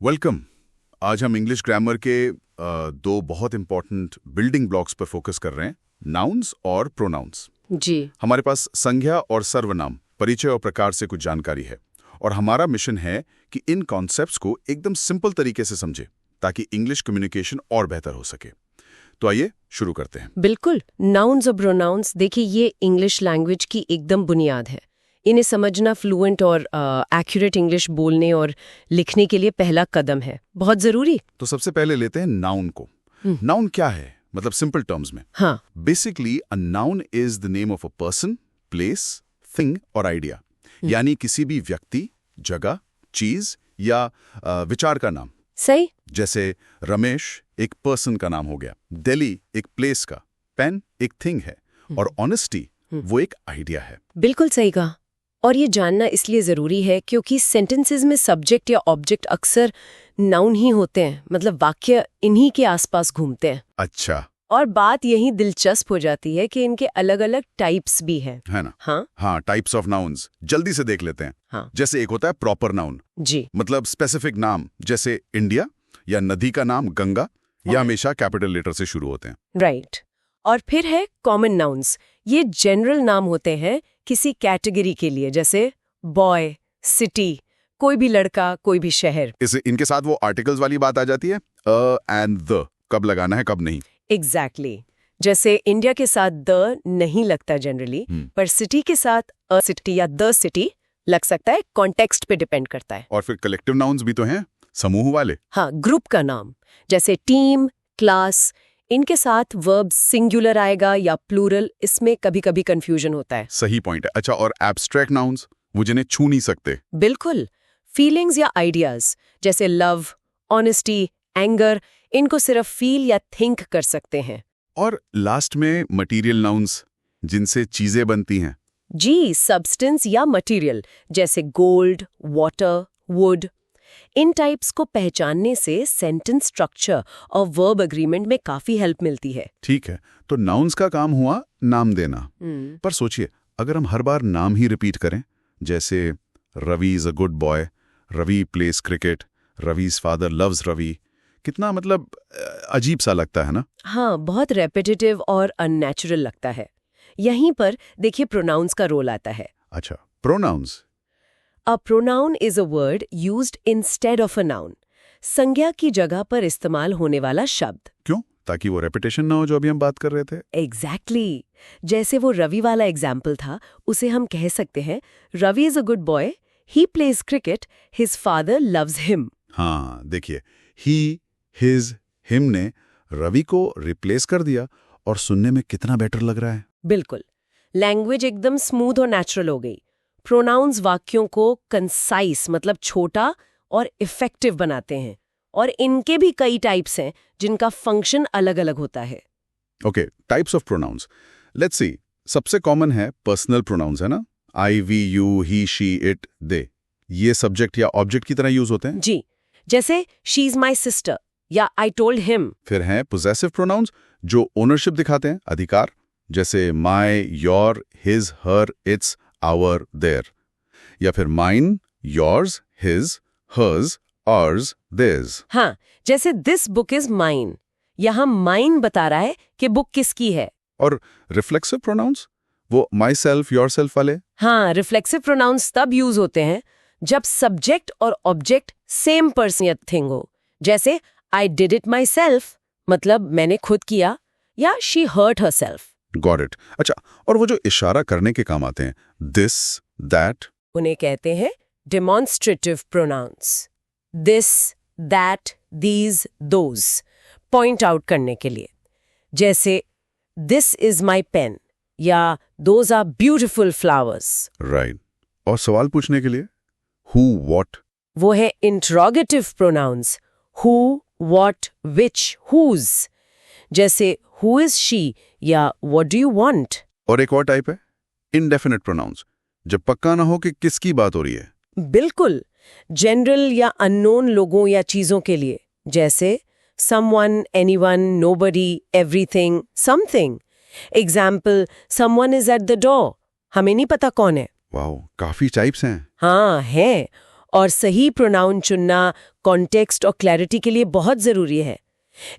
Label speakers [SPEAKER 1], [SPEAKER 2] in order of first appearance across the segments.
[SPEAKER 1] Welcome. आज हम English grammar के दो बहुत इंपॉर्टेंट बिल्डिंग ब्लॉक्स पर फोकस कर रहे हैं, नाउन्स और प्रोनाउंस।
[SPEAKER 2] जी।
[SPEAKER 1] हमारे पास संज्ञा और सर्वनाम, परिचय और प्रकार से कुछ जानकारी है और हमारा मिशन है कि इन कॉन्सेप्ट्स को एकदम सिंपल तरीके से समझे ताकि इंग्लिश कम्युनिकेशन और बेहतर हो सके। तो आइए शुरू करते हैं।
[SPEAKER 2] बिल्कुल। नाउन्स और प्रोनाउंस, देखिए ये इंग्लिश लैंग्वेज की एकदम बुनियाद है। इन्हें समझना फ्लुएंट और एक्यूरेट इंग्लिश बोलने और लिखने के लिए पहला कदम है, बहुत जरूरी।
[SPEAKER 1] तो सबसे पहले लेते हैं नाउन को। नाउन क्या है, मतलब सिंपल टर्म्स में?
[SPEAKER 2] हाँ।
[SPEAKER 1] Basically a noun is the name of a person, place, thing और आइडिया, यानी किसी भी व्यक्ति, जगह, चीज या विचार का नाम।
[SPEAKER 2] सही।
[SPEAKER 1] जैसे रमेश एक पर्सन का नाम हो गया, दिल्ली एक प्लेस का, पेन एक थिंग है और ऑनेस्टी वो एक आइडिया है।
[SPEAKER 2] बिल्कुल सही कहा। और ये जानना इसलिए ज़रूरी है क्योंकि सेंटेंसेस में सब्जेक्ट या ऑब्जेक्ट अक्सर नाउन ही होते हैं, मतलब वाक्य इन्हीं के आसपास घूमते हैं।
[SPEAKER 1] अच्छा।
[SPEAKER 2] और बात यही दिलचस्प हो जाती है कि इनके अलग अलग टाइप्स भी हैं।
[SPEAKER 1] है ना?
[SPEAKER 2] हाँ,
[SPEAKER 1] टाइप्स ऑफ नाउन्स जल्दी से देख लेते हैं।
[SPEAKER 2] हाँ।
[SPEAKER 1] जैसे एक होता है प्रॉपर नाउन,
[SPEAKER 2] जी,
[SPEAKER 1] मतलब स्पेसिफिक नाम, जैसे इंडिया या नदी का नाम गंगा, या हमेशा कैपिटल लेटर से शुरू होते हैं।
[SPEAKER 2] राइट। और फिर है कॉमन नाउन्स। ये जनरल नाम होते हैं किसी कैटेगरी के लिए, जैसे बॉय, सिटी, कोई भी लड़का, कोई भी शहर।
[SPEAKER 1] इनके साथ वो आर्टिकल्स वाली बात आ जाती है, अ एंड द, कब लगाना है कब नहीं।
[SPEAKER 2] एग्जैक्टली। जैसे इंडिया के साथ द नहीं लगता जनरली, पर सिटी के साथ अ सिटी या द सिटी लग सकता है, कॉन्टेक्स्ट पे डिपेंड करता है।
[SPEAKER 1] और फिर कलेक्टिव नाउन्स भी तो हैं, समूह वाले।
[SPEAKER 2] हाँ, ग्रुप का नाम, जैसे टीम, क्लास, इनके साथ वर्ब सिंगुलर आएगा या प्लूरल, इसमें कभी कभी कंफ्यूजन होता है।
[SPEAKER 1] सही पॉइंट है। अच्छा, और एब्स्ट्रैक्ट नाउन्स, वो जिन्हें छू नहीं सकते।
[SPEAKER 2] बिल्कुल। फीलिंग्स या आइडियाज, जैसे लव, ऑनेस्टी, एंगर, इनको सिर्फ फील या थिंक कर सकते हैं।
[SPEAKER 1] और लास्ट में मटीरियल नाउन्स, जिनसे चीजें बनती हैं।
[SPEAKER 2] जी, सब्सटेंस या मटेरियल, जैसे gold, water, would. In types को पहचानने से सेंटेंस स्ट्रक्चर और वर्ब एग्रीमेंट में काफी हेल्प मिलती है।
[SPEAKER 1] ठीक है, तो नाउन्स का काम हुआ नाम देना। पर सोचिए, अगर हम हर बार नाम ही रिपीट करें, जैसे Ravi is a good boy, Ravi plays cricket, रवि's फादर लव्स रवि, कितना मतलब अजीब सा लगता है ना?
[SPEAKER 2] हाँ, बहुत रेपिटेटिव और अननेचुरल लगता है। यहीं पर देखिए प्रोनाउंस का रोल आता है।
[SPEAKER 1] अच्छा, pronounce.
[SPEAKER 2] A pronoun is a word used instead of a noun. संज्ञा की जगह पर इस्तेमाल होने वाला शब्द।
[SPEAKER 1] क्यों? ताकि वो रेपिटेशन ना हो, जो अभी हम बात कर रहे थे।
[SPEAKER 2] Exactly. जैसे वो रवि वाला एग्जाम्पल था, उसे हम कह सकते हैं Ravi is a good boy, he plays cricket, his father loves him.
[SPEAKER 1] हाँ, देखिए, ही, हिज, हिम ने रवि को रिप्लेस कर दिया और सुनने में कितना बेटर लग रहा है।
[SPEAKER 2] बिल्कुल। लैंग्वेज एकदम स्मूथ और नेचुरल हो गई। प्रोनाउंस वाक्यों को कंसाइज, मतलब छोटा और इफेक्टिव बनाते हैं, और इनके भी कई टाइप्स हैं जिनका फंक्शन अलग अलग होता है।
[SPEAKER 1] Okay, types of pronouns. Let's see, सबसे कॉमन है पर्सनल प्रोनाउंस, है ना? I, we, you, he, she, it, they. ये सब्जेक्ट या ऑब्जेक्ट की तरह यूज होते हैं।
[SPEAKER 2] जी, जैसे शी इज माई सिस्टर या आई टोल्ड हिम।
[SPEAKER 1] फिर हैं पोजेसिव प्रोनाउंस, जो ओनरशिप दिखाते हैं, अधिकार, जैसे my, your, his, her, its, our, their. या फिर mine, yours, his, hers, ours, theirs.
[SPEAKER 2] हाँ, जैसे दिस बुक इज माइन, यहाँ माइन बता रहा है कि बुक किसकी है।
[SPEAKER 1] और रिफ्लेक्सिव प्रोनाउंस, वो माई सेल्फ, योर सेल्फ वाले।
[SPEAKER 2] हाँ, रिफ्लेक्सिव प्रोनाउंस तब यूज होते हैं जब सब्जेक्ट और ऑब्जेक्ट सेम पर्सन या थिंग हो, जैसे I did it myself, मतलब मैंने खुद किया, या she hurt herself.
[SPEAKER 1] Got it. अच्छा, और वो जो इशारा करने के काम आते हैं, दिस, दैट,
[SPEAKER 2] उन्हें कहते हैं demonstrative pronouns. This, that, these, those, point out करने के लिए, जैसे दिस इज माई पेन या those are beautiful flowers.
[SPEAKER 1] Right. और सवाल पूछने के लिए, हु, व्हाट,
[SPEAKER 2] वो है interrogative pronouns, who, what, which, whose, जैसे हु इज शी या व्हाट डू यू वांट।
[SPEAKER 1] और एक और टाइप है इनडेफिनिट प्रोनाउंस, जब पक्का ना हो कि किसकी बात हो रही है।
[SPEAKER 2] बिल्कुल, जनरल या अननोन लोगों या चीजों के लिए, जैसे someone, anyone, nobody, everything, something. Example, someone is at the door, हमें नहीं पता कौन है।
[SPEAKER 1] वाओ, काफी टाइप्स हैं।
[SPEAKER 2] हाँ है। और सही प्रोनाउन चुनना कॉन्टेक्स्ट और क्लैरिटी के लिए बहुत ज़रूरी है।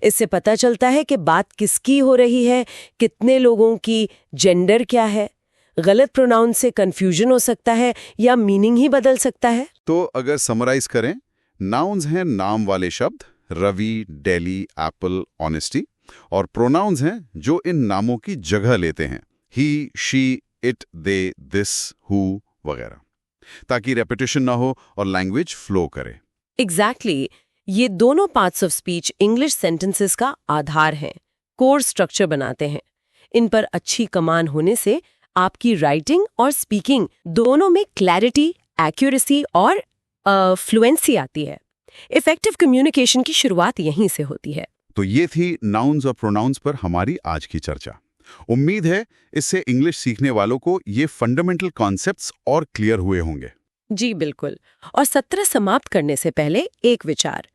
[SPEAKER 2] इससे पता चलता है कि बात किसकी हो रही है, कितने लोगों की, जेंडर क्या है। गलत प्रोनाउन से कंफ्यूजन हो सकता है या मीनिंग ही बदल सकता है।
[SPEAKER 1] तो अगर समराइज करें, नाउन्स हैं नाम वाले शब्द, रवि, डेली, एप्पल, ऑनेस्टी, और प्रोनाउंस हैं जो इन नामों की जगह लेते हैं, he, she, it, they, this, who वगैरह, ताकि रेपिटेशन ना हो और लैंग्वेज फ्लो करे।
[SPEAKER 2] एग्जैक्टली ये दोनों parts of speech English sentences का आधार हैं, कोर स्ट्रक्चर बनाते हैं। इन पर अच्छी कमान होने से आपकी राइटिंग और स्पीकिंग दोनों में क्लैरिटी, एक्यूरेसी और फ्लुएंसी आती है। इफेक्टिव कम्युनिकेशन की शुरुआत यहीं से होती है।
[SPEAKER 1] तो ये थी नाउन्स और प्रोनाउंस पर हमारी आज की चर्चा। उम्मीद है इससे इंग्लिश सीखने वालों को ये फंडामेंटल कॉन्सेप्ट्स और क्लियर हुए होंगे।
[SPEAKER 2] जी बिल्कुल। और सत्र समाप्त करने से पहले एक विचार।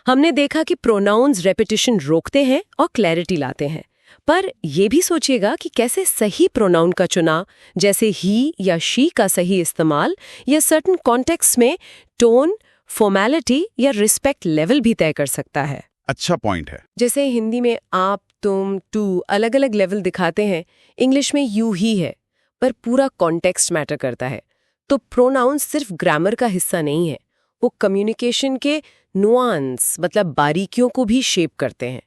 [SPEAKER 2] हमने देखा कि प्रोनाउंस रेपिटेशन रोकते हैं और क्लैरिटी लाते हैं, पर यह भी सोचिएगा कि कैसे सही प्रोनाउन का चुनाव, जैसे ही या शी का सही इस्तेमाल, या सर्टेन कॉन्टेक्स्ट में टोन, फॉर्मेलिटी या रिस्पेक्ट लेवल भी तय कर सकता है।
[SPEAKER 1] अच्छा पॉइंट है।
[SPEAKER 2] जैसे हिंदी में आप, तुम, टू अलग अलग लेवल दिखाते हैं, इंग्लिश में यू ही है, पर पूरा कॉन्टेक्स्ट मैटर करता है। तो प्रोनाउंस सिर्फ ग्रामर का हिस्सा नहीं है, वो कम्युनिकेशन के नुआंस मतलब बारीकियों को भी शेप करते हैं।